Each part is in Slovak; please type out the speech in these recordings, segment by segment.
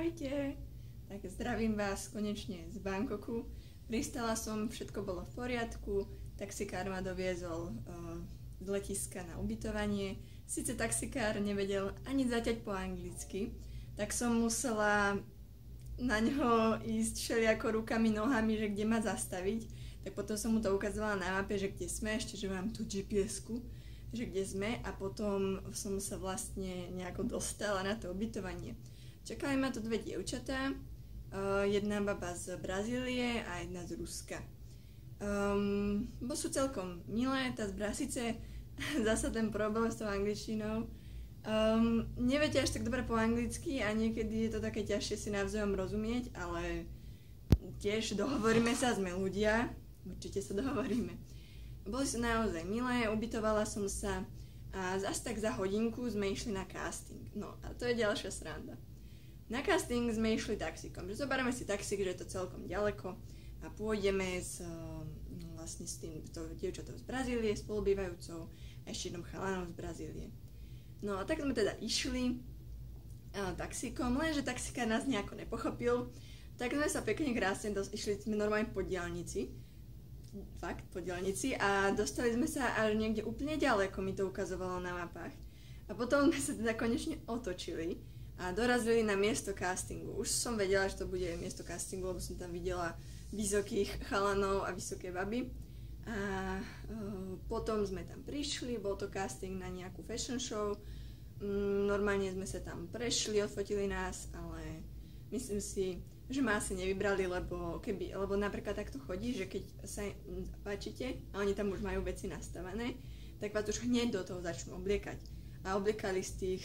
Ahojte! Tak zdravím vás konečne z Bangkoku. Pristala som, všetko bolo v poriadku, taxikár ma doviezol z letiska na ubytovanie. Sice taxikár nevedel ani zaťať po anglicky, tak som musela na ňo ísť všelijako rukami, nohami, že kde ma zastaviť. Tak potom som mu to ukazovala na mape, že kde sme, ešte že mám tú GPS-ku, že kde sme, a potom som sa vlastne nejako dostala na to ubytovanie. Čakali ma tu dve dievčatá, jedna baba z Brazílie a jedna z Ruska. Bo sú celkom milé, tá z Brasice, zasa ten problém s tou angličtinou. Neviete až tak dobre po anglicky a niekedy je to také ťažšie si navzájom rozumieť, ale tiež dohovoríme sa, sme ľudia, určite sa dohovoríme. Boli sú naozaj milé, ubytovala som sa a zase tak za hodinku sme išli na casting. No a to je ďalšia sranda. Na casting sme išli taxíkom, že zoberieme si taxík, že je to celkom ďaleko a pôjdeme vlastne s tým dievčatou z Brazílie, spolubývajúcou a ešte jednom chalanom z Brazílie. No a tak sme teda išli taxíkom, lenže taxikár nás nejako nepochopil, tak sme sa pekne krásne išli sme normálne po diaľnici, fakt po diaľnici, a dostali sme sa až niekde úplne ďaleko, mi to ukazovalo na mapách. A potom sme sa teda konečne otočili a dorazili na miesto castingu. Už som vedela, že to bude miesto castingu, lebo som tam videla vysokých chalanov a vysoké baby. A potom sme tam prišli, bol to casting na nejakú fashion show. Normálne sme sa tam prešli, odfotili nás, ale myslím si, že ma asi nevybrali, lebo napríklad takto chodí, že keď sa páčite a oni tam už majú veci nastavené, tak vás už hneď do toho začnú obliekať. A obliekali z tých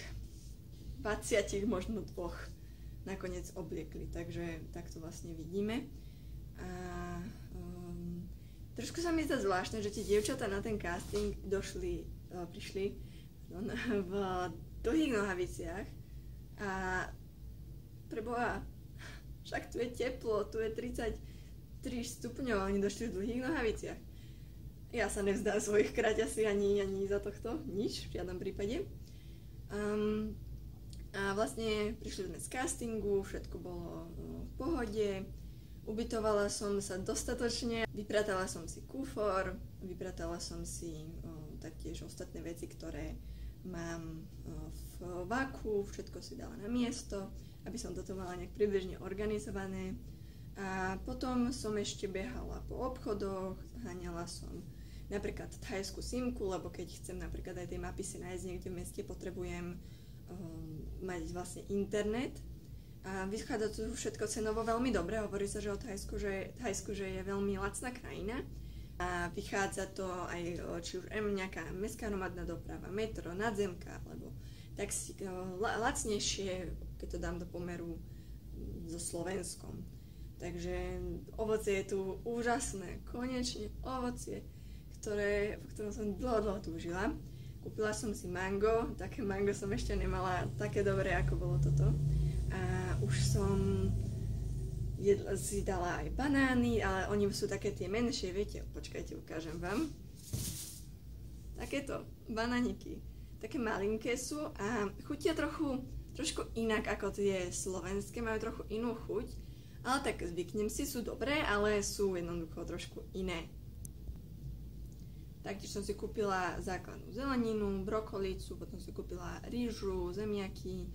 20, možno 2 nakoniec obliekli, takže tak to vlastne vidíme. A trošku sa mi zdá zvláštne, že tie dievčatá na ten casting prišli v dlhých nohaviciach a preboha, však tu je teplo, tu je 33 stupňov a oni došli v dlhých nohaviciach. Ja sa nevzdám svojich kraťasí ani za tohto, nič, v žiadnom prípade. A vlastne prišli sme z castingu, všetko bolo v pohode, ubytovala som sa dostatočne, vypratala som si kufor, vypratala som si taktiež ostatné veci, ktoré mám v vaku, všetko si dala na miesto, aby som toto mala nejak približne organizované. A potom som ešte behala po obchodoch, zháňala som napríklad thajskú simku, lebo keď chcem napríklad aj tie mapy si nájsť niekde v meste, potrebujem mať vlastne internet. A vychádza to všetko cenovo veľmi dobre, hovorí sa, že o Thajsku, že je veľmi lacná krajina. A vychádza to aj, či už nejaká mestská hromadná doprava, metro, nadzemka, alebo taxi, lacnejšie, keď to dám do pomeru so Slovenskom. Takže ovocie je tu úžasné, konečne ovocie, po ktorom som dlho túžila. Kúpila som si mango, také mango som ešte nemala také dobré, ako bolo toto. A už som si dala aj banány, ale oni sú také tie menšie, viete, počkajte, ukážem vám. Takéto banániky, také malinké sú a chutia trošku inak ako tie slovenské, majú trochu inú chuť, ale tak zvyknem si, sú dobré, ale sú jednoducho trošku iné. Taktiež som si kúpila základnú zeleninu, brokolicu, potom si kúpila rýžu, zemiaky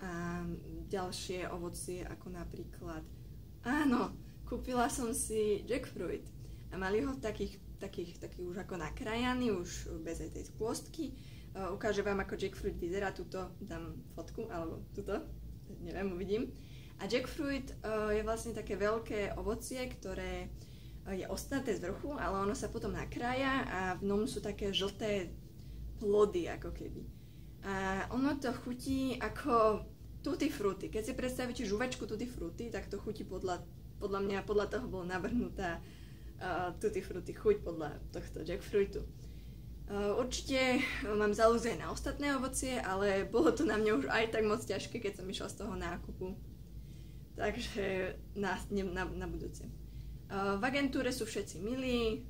a ďalšie ovocie, ako napríklad, kúpila som si jackfruit a mali ho takých už ako nakrájaný, už bez aj tej kôstky. Ukážem vám, ako jackfruit vyzerá, tuto dám fotku, alebo tuto, neviem, uvidím. A jackfruit je vlastne také veľké ovocie, ktoré je ostnaté z vrchu, ale ono sa potom nakrája a v ňom sú také žlté plody, ako keby. A ono to chutí ako tutti frutti. Keď si predstavíte žuvačku tutti frutti, tak to chutí podľa toho bola navrhnutá tutti frutti chuť podľa tohto jackfruitu. Určite mám záujem na ostatné ovocie, ale bolo to na mňa už aj tak moc ťažké, keď som išla z toho nákupu. Takže na budúce. V agentúre sú všetci milí,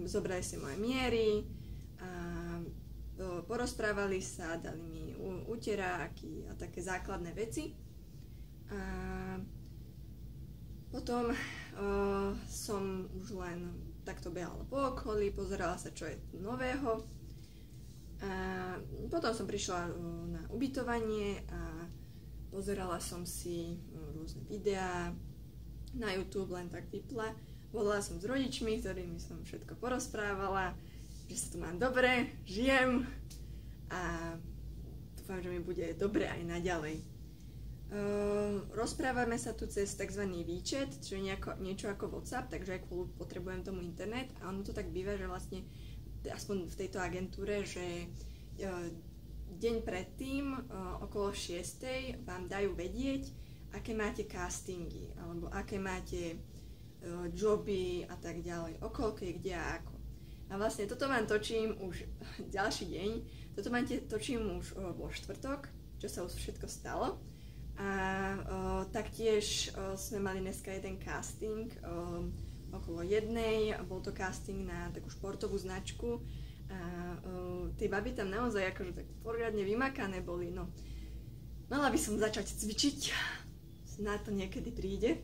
zobrali si moje miery a porozprávali sa, dali mi uteráky a také základné veci. A potom som už len takto behala po okolí, pozerala sa, čo je nového. A potom som prišla na ubytovanie a pozerala som si rôzne videá na YouTube, len tak vypla. Volala som s rodičmi, ktorými som všetko porozprávala, že sa tu mám dobre, žijem a dúfam, že mi bude dobre aj naďalej. Rozprávame sa tu cez tzv. WeChat, čo je niečo ako WhatsApp, takže aj potrebujem tomu internet a ono to tak býva, že vlastne aspoň v tejto agentúre, že deň predtým okolo 6:00 vám dajú vedieť, aké máte castingy alebo aké máte joby a tak ďalej, okolko je kde a ako. A vlastne toto vám točím už ďalší deň, toto vám točím už vo štvrtok, čo sa už všetko stalo. A taktiež sme mali dneska jeden casting okolo 1:00, bol to casting na takú športovú značku a tie baby tam naozaj akože tak poriadne vymakané boli, no. Mala by som začať cvičiť, na to niekedy príde,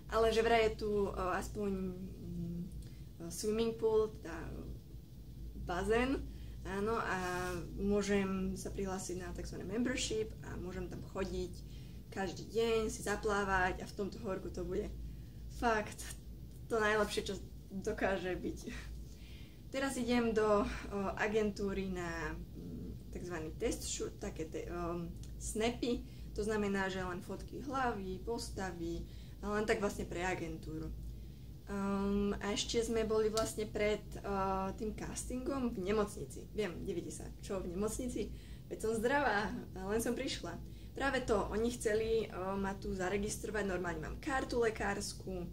ale že vraj je tu aspoň swimming pool, teda bazén, áno, a môžem sa prihlásiť na tzv. Membership a môžem tam chodiť každý deň, si zaplávať a v tomto horku to bude fakt to najlepšie, čo dokáže byť. Teraz idem do agentúry na tzv. Test shoot, také snapy, to znamená, že len fotky hlavy, postavy, len tak vlastne pre agentúru. A ešte sme boli vlastne pred tým castingom v nemocnici. Viem, divite sa, čo v nemocnici? Veď som zdravá, len som prišla. Práve to, oni chceli ma tu zaregistrovať, normálne mám kartu lekárskú,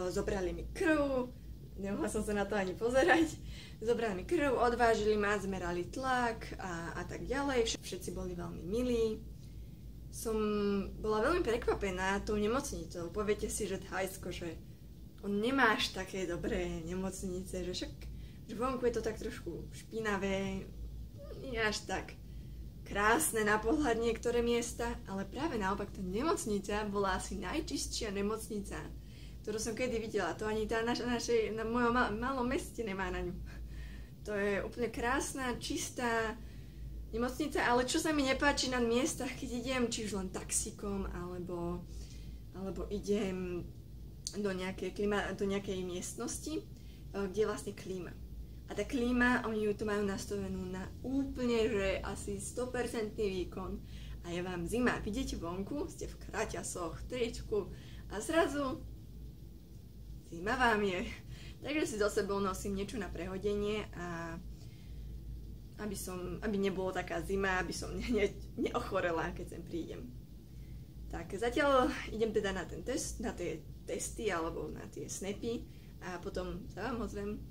zobrali mi krv, nemohla som sa na to ani pozerať, zobrali mi krv, odvážili ma, zmerali tlak a tak ďalej, všetci boli veľmi milí. Som bola veľmi prekvapená tou nemocnicou, poviete si, že Thajsko, že on nemá až také dobré nemocnice, že však že vonku je to tak trošku špinavé, nie až tak krásne na pohľad niektoré miesta, ale práve naopak tá nemocnica bola asi najčistšia nemocnica, ktorú som kedy videla. To ani tá na mojom malom meste nemá na ňu. To je úplne krásna, čistá nemocnica, ale čo sa mi nepáči na miestach, keď idem, či už len taxikom, alebo idem do nejakej miestnosti, kde je vlastne klíma. A tá klíma, oni ju tu majú nastavenú na úplne, že asi 100% výkon. A je vám zima, vidíte vonku, ste v kraťasoch, tričku a zrazu zima vám je. Takže si so sebou nosím niečo na prehodenie a aby nebolo taká zima, aby som neochorela, keď sem prídem. Tak zatiaľ idem teda na ten test, na tie testy alebo na tie snapy a potom sa vám ozvem.